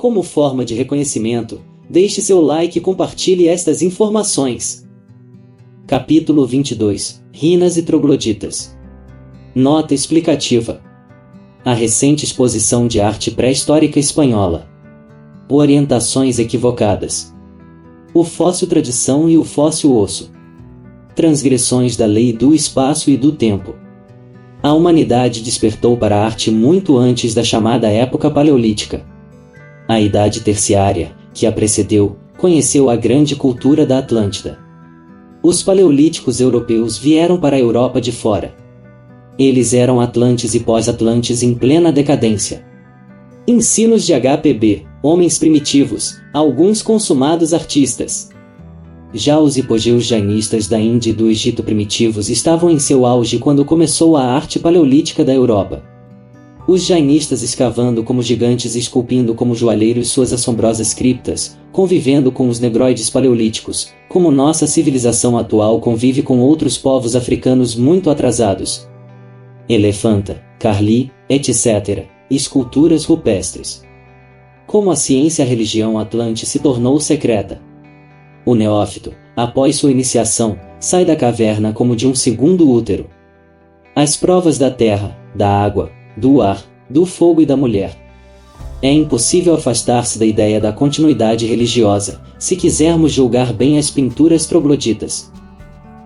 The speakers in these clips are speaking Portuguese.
Como forma de reconhecimento, deixe seu like e compartilhe estas informações. Capítulo 22. Rinas e trogloditas. Nota explicativa. A recente exposição de arte pré-histórica espanhola. Orientações equivocadas. O fóssil tradição e o fóssil osso. Transgressões da lei do espaço e do tempo. A humanidade despertou para a arte muito antes da chamada época paleolítica. A Idade Terciária, que a precedeu, conheceu a grande cultura da Atlântida. Os paleolíticos europeus vieram para a Europa de fora. Eles eram atlantes e pós-atlantes em plena decadência. Ensinos de HPB, homens primitivos, alguns consumados artistas. Já os hipogeus jainistas da Índia e do Egito primitivos estavam em seu auge quando começou a arte paleolítica da Europa. Os jainistas escavando como gigantes e esculpindo como joalheiros suas assombrosas criptas, convivendo com os negroides paleolíticos, como nossa civilização atual convive com outros povos africanos muito atrasados. Elefanta, Carli, etc. Esculturas rupestres. Como a ciência e a religião atlante se tornou secreta. O neófito, após sua iniciação, sai da caverna como de um segundo útero. As provas da terra, da água, do ar, do fogo e da mulher. É impossível afastar-se da ideia da continuidade religiosa, se quisermos julgar bem as pinturas trogloditas.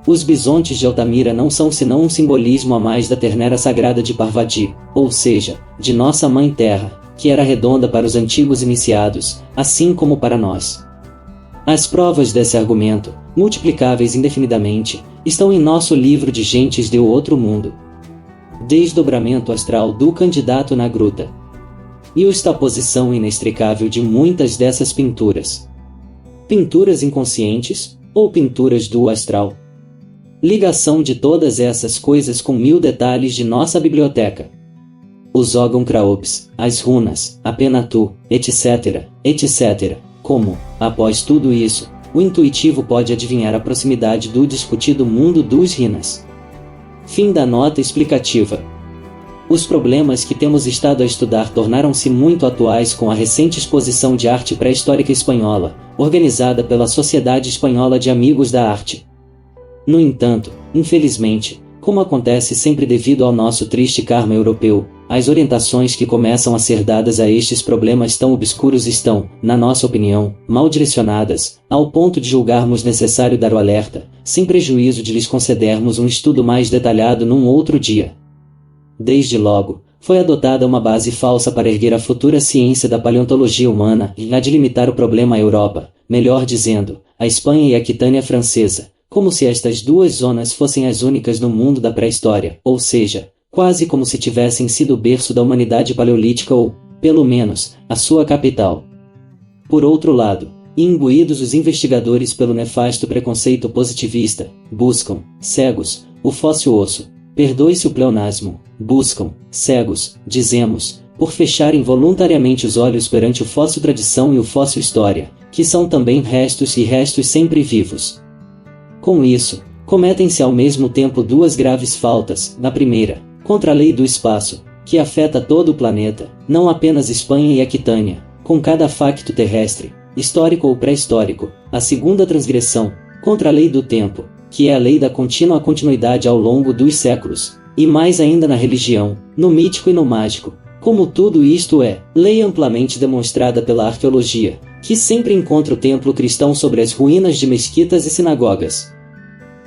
Os bisontes de Altamira não são senão um simbolismo a mais da ternera sagrada de Parvati, ou seja, de nossa Mãe Terra, que era redonda para os antigos iniciados, assim como para nós. As provas desse argumento, multiplicáveis indefinidamente, estão em nosso livro de Gentes do Outro Mundo. Desdobramento astral do candidato na gruta. E justaposição inextricável de muitas dessas pinturas. Pinturas inconscientes, ou pinturas do astral? Ligação de todas essas coisas com 1000 detalhes de nossa biblioteca. Os Ogham-Craops, as runas, a Penatu, etc., etc., como, após tudo isso, o intuitivo pode adivinhar a proximidade do discutido mundo dos Rinas. Fim da nota explicativa. Os problemas que temos estado a estudar tornaram-se muito atuais com a recente exposição de arte pré-histórica espanhola, organizada pela Sociedade Espanhola de Amigos da Arte. No entanto, infelizmente, como acontece sempre devido ao nosso triste karma europeu, as orientações que começam a ser dadas a estes problemas tão obscuros estão, na nossa opinião, mal direcionadas, ao ponto de julgarmos necessário dar o alerta, sem prejuízo de lhes concedermos um estudo mais detalhado num outro dia. Desde logo, foi adotada uma base falsa para erguer a futura ciência da paleontologia humana e a de limitar o problema à Europa, melhor dizendo, a Espanha e a Aquitânia francesa, como se estas duas zonas fossem as únicas no mundo da pré-história, ou seja, quase como se tivessem sido o berço da humanidade paleolítica ou, pelo menos, a sua capital. Por outro lado, imbuídos os investigadores pelo nefasto preconceito positivista, buscam, cegos, o fóssil osso, perdoe-se o pleonasmo, buscam, cegos, dizemos, por fecharem voluntariamente os olhos perante o fóssil tradição e o fóssil história, que são também restos e restos sempre vivos. Com isso, cometem-se ao mesmo tempo duas graves faltas. Na primeira, contra a lei do espaço, que afeta todo o planeta, não apenas Espanha e Aquitânia, com cada facto terrestre, histórico ou pré-histórico. A segunda transgressão, contra a lei do tempo, que é a lei da contínua continuidade ao longo dos séculos, e mais ainda na religião, no mítico e no mágico, como tudo isto é, lei amplamente demonstrada pela arqueologia, que sempre encontra o templo cristão sobre as ruínas de mesquitas e sinagogas.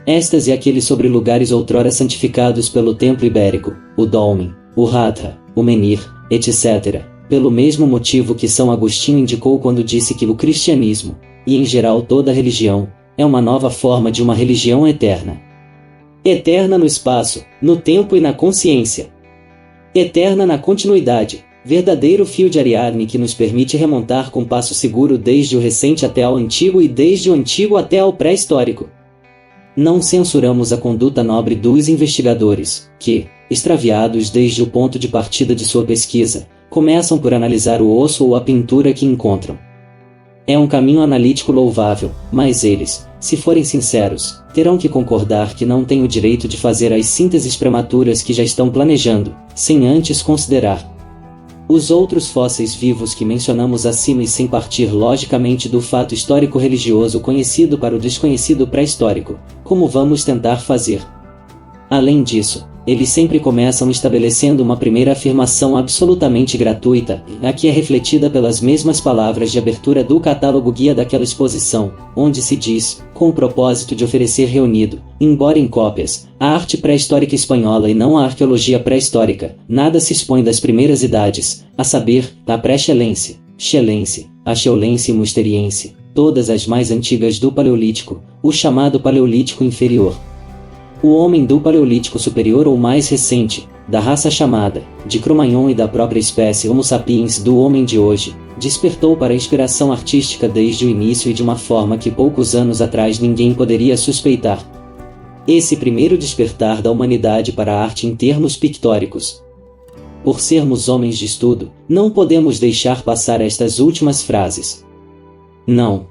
Estas e aqueles sobre lugares outrora santificados pelo templo ibérico, o Dolmen, o Hatra, o Menir, etc., pelo mesmo motivo que São Agostinho indicou quando disse que o cristianismo, e em geral toda religião, é uma nova forma de uma religião eterna. Eterna no espaço, no tempo e na consciência. Eterna na continuidade, verdadeiro fio de Ariadne que nos permite remontar com passo seguro desde o recente até ao antigo e desde o antigo até ao pré-histórico. Não censuramos a conduta nobre dos investigadores, que, extraviados desde o ponto de partida de sua pesquisa, começam por analisar o osso ou a pintura que encontram. É um caminho analítico louvável, mas eles, se forem sinceros, terão que concordar que não têm o direito de fazer as sínteses prematuras que já estão planejando, sem antes considerar Os outros fósseis vivos que mencionamos acima e sem partir logicamente do fato histórico-religioso conhecido para o desconhecido pré-histórico, como vamos tentar fazer. Além disso, eles sempre começam estabelecendo uma primeira afirmação absolutamente gratuita, a que é refletida pelas mesmas palavras de abertura do catálogo guia daquela exposição, onde se diz, com o propósito de oferecer reunido, embora em cópias, a arte pré-histórica espanhola e não a arqueologia pré-histórica, nada se expõe das primeiras idades, a saber, a pré-xelense, xelense, a xeulense e musteriense, todas as mais antigas do Paleolítico, o chamado Paleolítico Inferior. O homem do Paleolítico Superior ou mais recente, da raça chamada, de Cro-Magnon e da própria espécie Homo sapiens do homem de hoje, despertou para a inspiração artística desde o início e de uma forma que poucos anos atrás ninguém poderia suspeitar. Esse primeiro despertar da humanidade para a arte em termos pictóricos. Por sermos homens de estudo, não podemos deixar passar estas últimas frases. Não.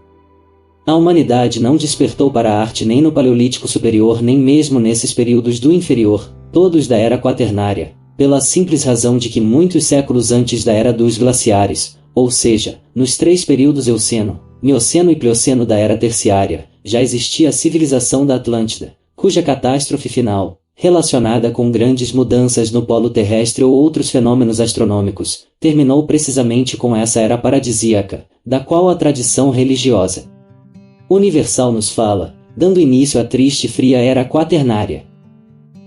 A humanidade não despertou para a arte nem no Paleolítico Superior nem mesmo nesses períodos do Inferior, todos da Era Quaternária, pela simples razão de que muitos séculos antes da Era dos Glaciares, ou seja, nos 3 períodos Eoceno, Mioceno e Plioceno da Era Terciária, já existia a civilização da Atlântida, cuja catástrofe final, relacionada com grandes mudanças no polo terrestre ou outros fenômenos astronômicos, terminou precisamente com essa era paradisíaca, da qual a tradição religiosa universal nos fala, dando início à triste e fria Era Quaternária.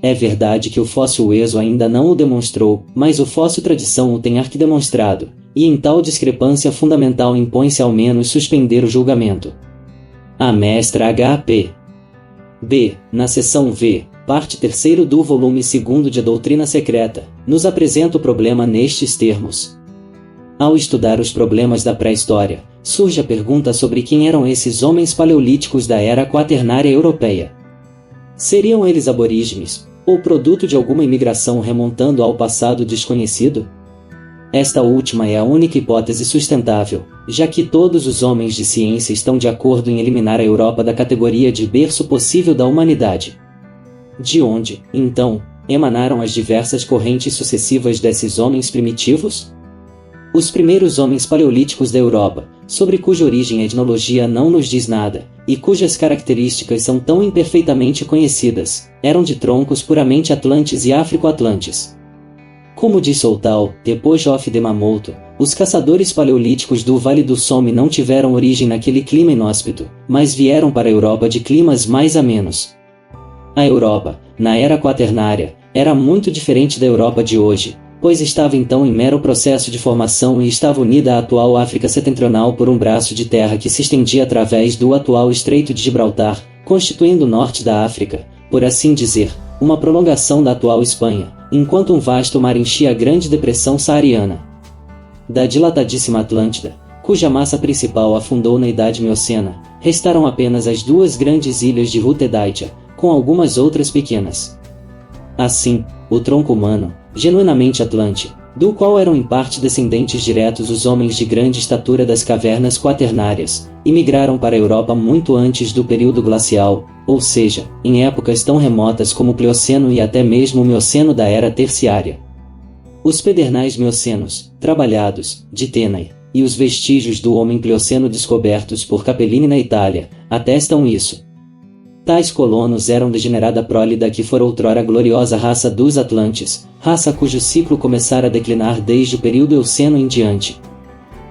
É verdade que o fóssil Eso ainda não o demonstrou, mas o fóssil Tradição o tem arquidemonstrado, e em tal discrepância fundamental impõe-se ao menos suspender o julgamento. A mestra H.P. B., na seção V, parte 3º do volume 2º de A Doutrina Secreta, nos apresenta o problema nestes termos. Ao estudar os problemas da pré-história, surge a pergunta sobre quem eram esses homens paleolíticos da Era Quaternária europeia. Seriam eles aborígenes, ou produto de alguma imigração remontando ao passado desconhecido? Esta última é a única hipótese sustentável, já que todos os homens de ciência estão de acordo em eliminar a Europa da categoria de berço possível da humanidade. De onde, então, emanaram as diversas correntes sucessivas desses homens primitivos? Os primeiros homens paleolíticos da Europa, sobre cuja origem a etnologia não nos diz nada, e cujas características são tão imperfeitamente conhecidas, eram de troncos puramente atlantes e africo-atlantes. Como diz Soltal, depois de Mamouto, os caçadores paleolíticos do Vale do Somme não tiveram origem naquele clima inóspito, mas vieram para a Europa de climas mais amenos. A Europa, na Era Quaternária, era muito diferente da Europa de hoje, pois estava então em mero processo de formação e estava unida à atual África Setentrional por um braço de terra que se estendia através do atual Estreito de Gibraltar, constituindo o norte da África, por assim dizer, uma prolongação da atual Espanha, enquanto um vasto mar enchia a Grande Depressão Saariana. Da dilatadíssima Atlântida, cuja massa principal afundou na Idade Miocena, restaram apenas as 2 grandes ilhas de Ruta e Daitya, com algumas outras pequenas. Assim, o tronco humano, genuinamente atlante, do qual eram em parte descendentes diretos os homens de grande estatura das cavernas quaternárias, imigraram para a Europa muito antes do período glacial, ou seja, em épocas tão remotas como o Plioceno e até mesmo o Mioceno da Era Terciária. Os pedernais miocenos, trabalhados, de Tenae, e os vestígios do homem plioceno descobertos por Capellini na Itália, atestam isso. Tais colonos eram degenerada prole da que fora outrora a gloriosa raça dos Atlantes, raça cujo ciclo começara a declinar desde o período Eoceno em diante.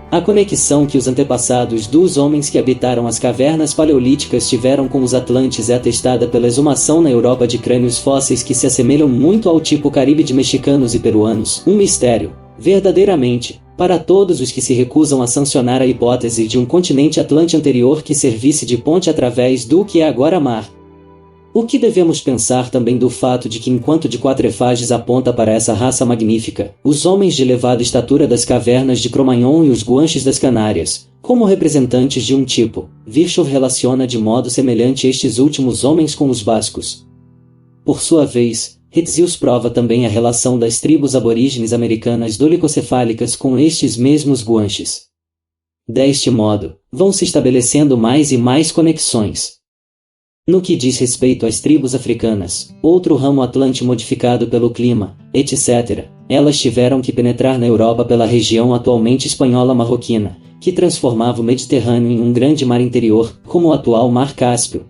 A conexão que os antepassados dos homens que habitaram as cavernas paleolíticas tiveram com os Atlantes é atestada pela exumação na Europa de crânios fósseis que se assemelham muito ao tipo caribe de mexicanos e peruanos, um mistério, verdadeiramente, para todos os que se recusam a sancionar a hipótese de um continente atlante anterior que servisse de ponte através do que é agora mar. O que devemos pensar também do fato de que enquanto de Quatrefages aponta para essa raça magnífica, os homens de elevada estatura das cavernas de Cro-Magnon e os Guanches das Canárias, como representantes de um tipo, Virchow relaciona de modo semelhante estes últimos homens com os bascos. Por sua vez, Hetzius prova também a relação das tribos aborígenes americanas dolicocefálicas com estes mesmos Guanches. Deste modo, vão se estabelecendo mais e mais conexões. No que diz respeito às tribos africanas, outro ramo atlântico modificado pelo clima, etc., elas tiveram que penetrar na Europa pela região atualmente espanhola marroquina, que transformava o Mediterrâneo em um grande mar interior, como o atual Mar Cáspio.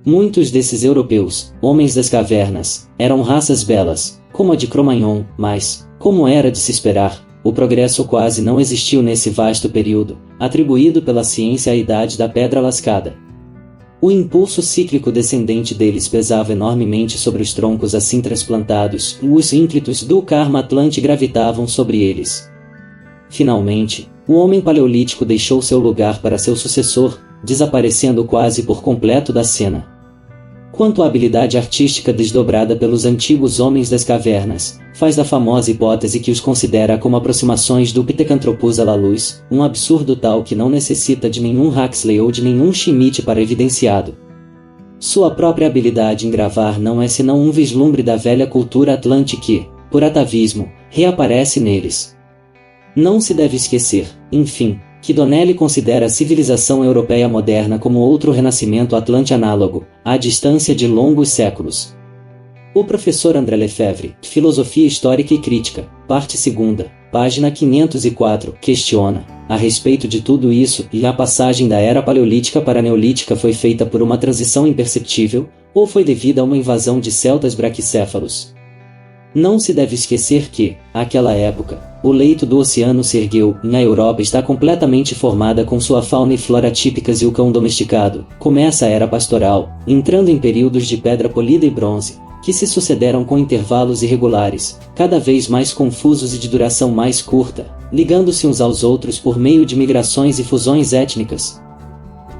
Muitos desses europeus, homens das cavernas, eram raças belas, como a de Cro-Magnon, mas, como era de se esperar, o progresso quase não existiu nesse vasto período, atribuído pela ciência à idade da pedra lascada. O impulso cíclico descendente deles pesava enormemente sobre os troncos assim transplantados, os ímpetos do karma atlante gravitavam sobre eles. Finalmente, o homem paleolítico deixou seu lugar para seu sucessor, desaparecendo quase por completo da cena. Quanto à habilidade artística desdobrada pelos antigos homens das cavernas, faz da famosa hipótese que os considera como aproximações do Pithecanthropus à luz, um absurdo tal que não necessita de nenhum Huxley ou de nenhum Schmidt para evidenciado. Sua própria habilidade em gravar não é senão um vislumbre da velha cultura atlante que, por atavismo, reaparece neles. Não se deve esquecer, enfim, que Donnelly considera a civilização europeia moderna como outro renascimento atlante análogo, à distância de longos séculos. O professor André Lefebvre, Filosofia Histórica e Crítica, parte 2ª, página 504, questiona, a respeito de tudo isso, e a passagem da era paleolítica para a neolítica foi feita por uma transição imperceptível, ou foi devida a uma invasão de celtas braquicéfalos? Não se deve esquecer que, àquela época, o leito do oceano se ergueu, e a Europa está completamente formada com sua fauna e flora típicas e o cão domesticado. Começa a era pastoral, entrando em períodos de pedra polida e bronze, que se sucederam com intervalos irregulares, cada vez mais confusos e de duração mais curta, ligando-se uns aos outros por meio de migrações e fusões étnicas.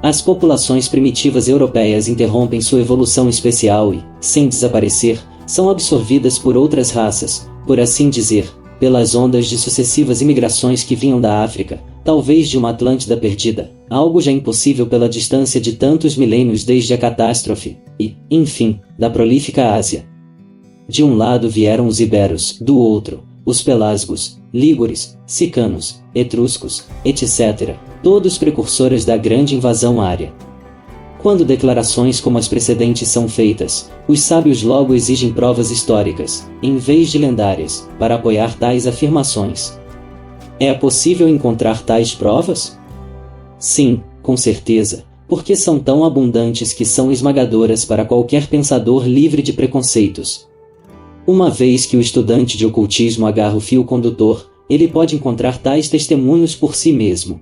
As populações primitivas europeias interrompem sua evolução especial e, sem desaparecer, são absorvidas por outras raças, por assim dizer, pelas ondas de sucessivas imigrações que vinham da África, talvez de uma Atlântida perdida, algo já impossível pela distância de tantos milênios desde a catástrofe, e, enfim, da prolífica Ásia. De um lado vieram os iberos, do outro, os pelasgos, lígures, sicanos, etruscos, etc., todos precursores da grande invasão ária. Quando declarações como as precedentes são feitas, os sábios logo exigem provas históricas, em vez de lendárias, para apoiar tais afirmações. É possível encontrar tais provas? Sim, com certeza, porque são tão abundantes que são esmagadoras para qualquer pensador livre de preconceitos. Uma vez que o estudante de ocultismo agarra o fio condutor, ele pode encontrar tais testemunhos por si mesmo.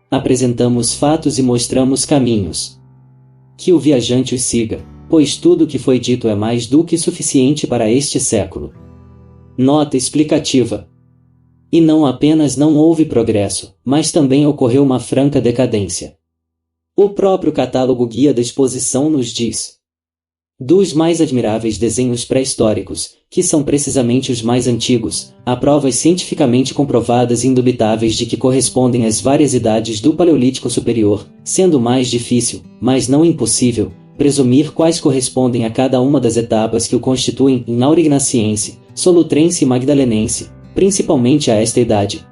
Apresentamos fatos e mostramos caminhos. Que o viajante os siga, pois tudo o que foi dito é mais do que suficiente para este século. Nota explicativa. E não apenas não houve progresso, mas também ocorreu uma franca decadência. O próprio catálogo Guia da Exposição nos diz: dos mais admiráveis desenhos pré-históricos, que são precisamente os mais antigos, há provas cientificamente comprovadas e indubitáveis de que correspondem às várias idades do Paleolítico Superior, sendo mais difícil, mas não impossível, presumir quais correspondem a cada uma das etapas que o constituem em Aurignaciense, Solutrense e Magdalenense, principalmente a esta idade.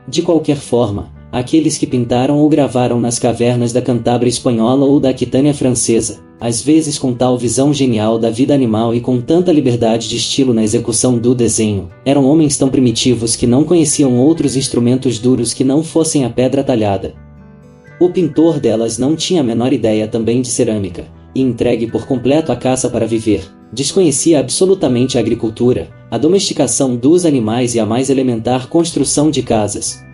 De qualquer forma, aqueles que pintaram ou gravaram nas cavernas da Cantábria espanhola ou da Aquitânia francesa, às vezes com tal visão genial da vida animal e com tanta liberdade de estilo na execução do desenho, eram homens tão primitivos que não conheciam outros instrumentos duros que não fossem a pedra talhada. O pintor delas não tinha a menor ideia também de cerâmica, e entregue por completo à caça para viver, desconhecia absolutamente a agricultura, a domesticação dos animais e a mais elementar construção de casas.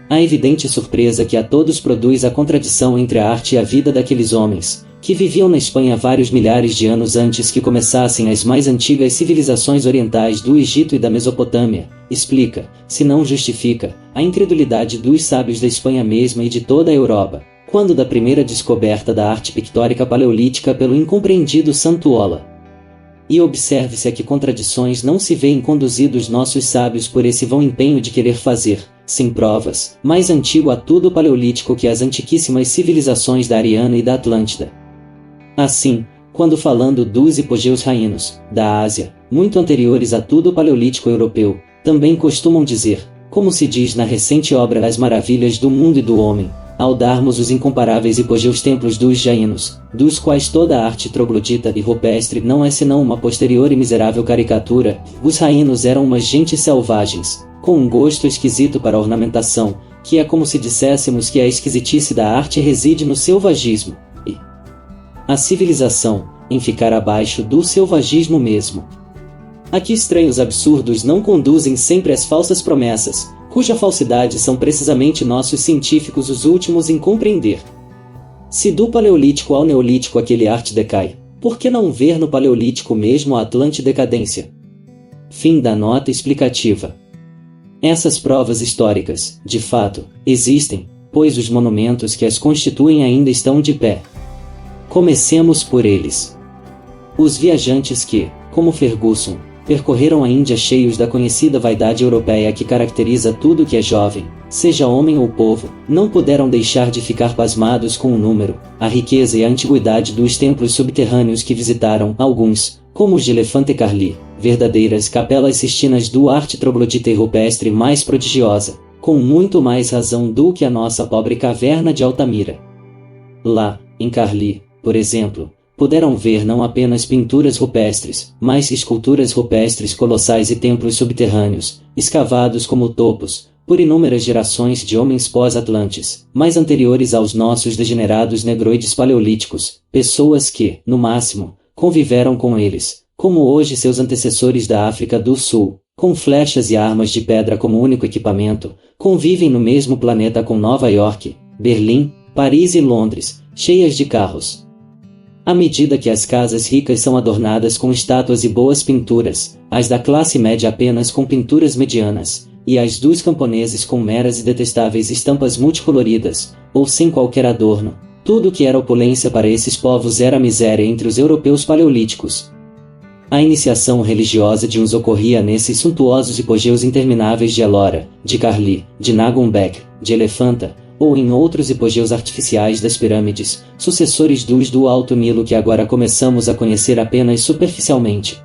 A evidente surpresa que a todos produz a contradição entre a arte e a vida daqueles homens, que viviam na Espanha vários milhares de anos antes que começassem as mais antigas civilizações orientais do Egito e da Mesopotâmia, explica, se não justifica, a incredulidade dos sábios da Espanha mesma e de toda a Europa, quando da primeira descoberta da arte pictórica paleolítica pelo incompreendido Santuola. E observe-se a que contradições não se veem conduzidos nossos sábios por esse vão empenho de querer fazer, sem provas, mais antigo a tudo paleolítico que as antiquíssimas civilizações da Ariana e da Atlântida. Assim, quando falando dos hipogeus rainos, da Ásia, muito anteriores a tudo paleolítico europeu, também costumam dizer, como se diz na recente obra As Maravilhas do Mundo e do Homem, ao darmos os incomparáveis hipogéus templos dos Jainos, dos quais toda a arte troglodita e rupestre não é senão uma posterior e miserável caricatura, os Jainos eram umas gentes selvagens, com um gosto esquisito para a ornamentação, que é como se disséssemos que a esquisitice da arte reside no selvagismo, e a civilização, em ficar abaixo do selvagismo mesmo. Aqui estranhos absurdos não conduzem sempre às falsas promessas, cuja falsidade são precisamente nossos científicos os últimos em compreender. Se do Paleolítico ao Neolítico aquele arte decai, por que não ver no Paleolítico mesmo a Atlante decadência? Fim da nota explicativa. Essas provas históricas, de fato, existem, pois os monumentos que as constituem ainda estão de pé. Comecemos por eles. Os viajantes que, como Ferguson, percorreram a Índia cheios da conhecida vaidade europeia que caracteriza tudo que é jovem, seja homem ou povo, não puderam deixar de ficar pasmados com o número, a riqueza e a antiguidade dos templos subterrâneos que visitaram, alguns, como os de Elefantecarli, verdadeiras capelas sistinas do arte troglodita e rupestre mais prodigiosa, com muito mais razão do que a nossa pobre caverna de Altamira. Lá, em Carli, por exemplo, puderam ver não apenas pinturas rupestres, mas esculturas rupestres colossais e templos subterrâneos, escavados como topos, por inúmeras gerações de homens pós-atlantes, mais anteriores aos nossos degenerados negroides paleolíticos, pessoas que, no máximo, conviveram com eles, como hoje seus antecessores da África do Sul, com flechas e armas de pedra como único equipamento, convivem no mesmo planeta com Nova York, Berlim, Paris e Londres, cheias de carros. À medida que as casas ricas são adornadas com estátuas e boas pinturas, as da classe média apenas com pinturas medianas, e as dos camponeses com meras e detestáveis estampas multicoloridas, ou sem qualquer adorno, tudo que era opulência para esses povos era miséria entre os europeus paleolíticos. A iniciação religiosa de uns ocorria nesses suntuosos hipogéus intermináveis de Ellora, de Carli, de Nagumbek, de Elefanta, ou em outros hipogéus artificiais das pirâmides, sucessores dos do Alto Nilo que agora começamos a conhecer apenas superficialmente.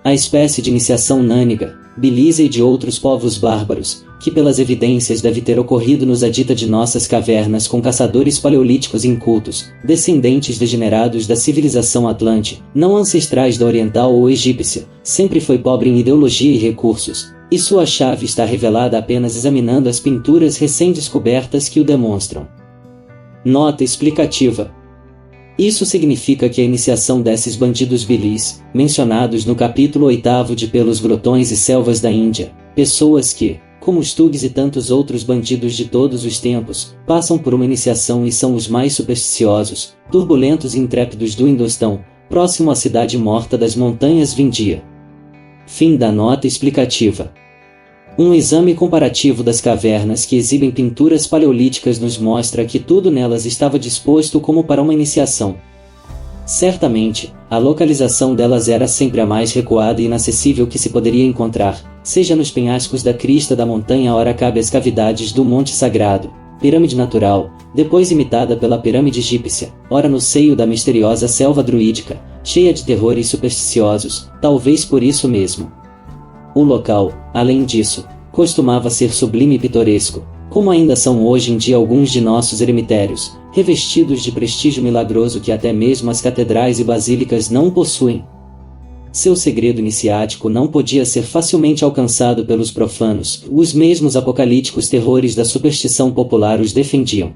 A espécie de iniciação nâniga, bilízia e de outros povos bárbaros, que pelas evidências deve ter ocorrido nos adita de nossas cavernas com caçadores paleolíticos incultos, descendentes degenerados da civilização atlante, não ancestrais da oriental ou egípcia, sempre foi pobre em ideologia e recursos, e sua chave está revelada apenas examinando as pinturas recém-descobertas que o demonstram. Nota explicativa. Isso significa que a iniciação desses bandidos bilis, mencionados no capítulo 8 de Pelos Grotões e Selvas da Índia, pessoas que, como os Tugs e tantos outros bandidos de todos os tempos, passam por uma iniciação e são os mais supersticiosos, turbulentos e intrépidos do Indostão, próximo à cidade morta das montanhas Vindia. Fim da nota explicativa. Um exame comparativo das cavernas que exibem pinturas paleolíticas nos mostra que tudo nelas estava disposto como para uma iniciação. Certamente, a localização delas era sempre a mais recuada e inacessível que se poderia encontrar, seja nos penhascos da crista da montanha ora cabe as cavidades do Monte Sagrado, pirâmide natural, depois imitada pela pirâmide egípcia, ora no seio da misteriosa selva druídica, cheia de terrores supersticiosos, talvez por isso mesmo. O local, além disso, costumava ser sublime e pitoresco, como ainda são hoje em dia alguns de nossos eremitérios, revestidos de prestígio milagroso que até mesmo as catedrais e basílicas não possuem. Seu segredo iniciático não podia ser facilmente alcançado pelos profanos, os mesmos apocalípticos terrores da superstição popular os defendiam.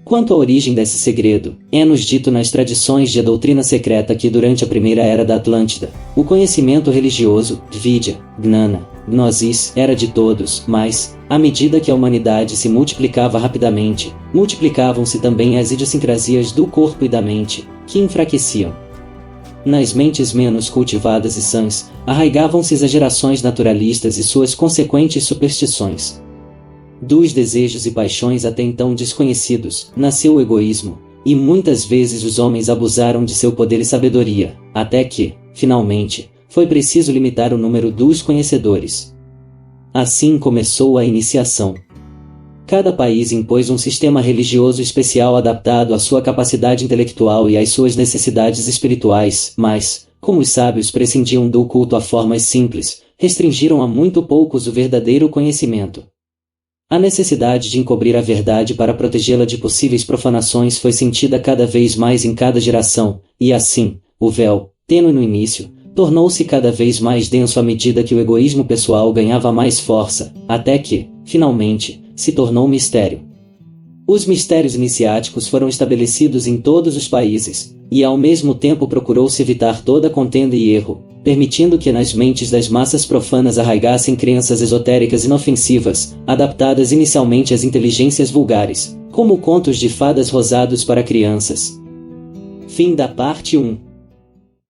Quanto à origem desse segredo, é-nos dito nas tradições de a doutrina secreta que durante a primeira era da Atlântida, o conhecimento religioso, Vidya, Gnana, Gnosis, era de todos, mas, à medida que a humanidade se multiplicava rapidamente, multiplicavam-se também as idiosincrasias do corpo e da mente, que enfraqueciam. Nas mentes menos cultivadas e sãs, arraigavam-se exagerações naturalistas e suas consequentes superstições. Dos desejos e paixões até então desconhecidos, nasceu o egoísmo, e muitas vezes os homens abusaram de seu poder e sabedoria, até que, finalmente, foi preciso limitar o número dos conhecedores. Assim começou a iniciação. Cada país impôs um sistema religioso especial adaptado à sua capacidade intelectual e às suas necessidades espirituais, mas, como os sábios prescindiam do culto a formas simples, restringiram a muito poucos o verdadeiro conhecimento. A necessidade de encobrir a verdade para protegê-la de possíveis profanações foi sentida cada vez mais em cada geração, e assim, o véu, tênue no início, tornou-se cada vez mais denso à medida que o egoísmo pessoal ganhava mais força, até que, finalmente, se tornou mistério. Os mistérios iniciáticos foram estabelecidos em todos os países, e ao mesmo tempo procurou-se evitar toda contenda e erro, permitindo que nas mentes das massas profanas arraigassem crenças esotéricas inofensivas, adaptadas inicialmente às inteligências vulgares, como contos de fadas rosados para crianças. Fim da parte 1.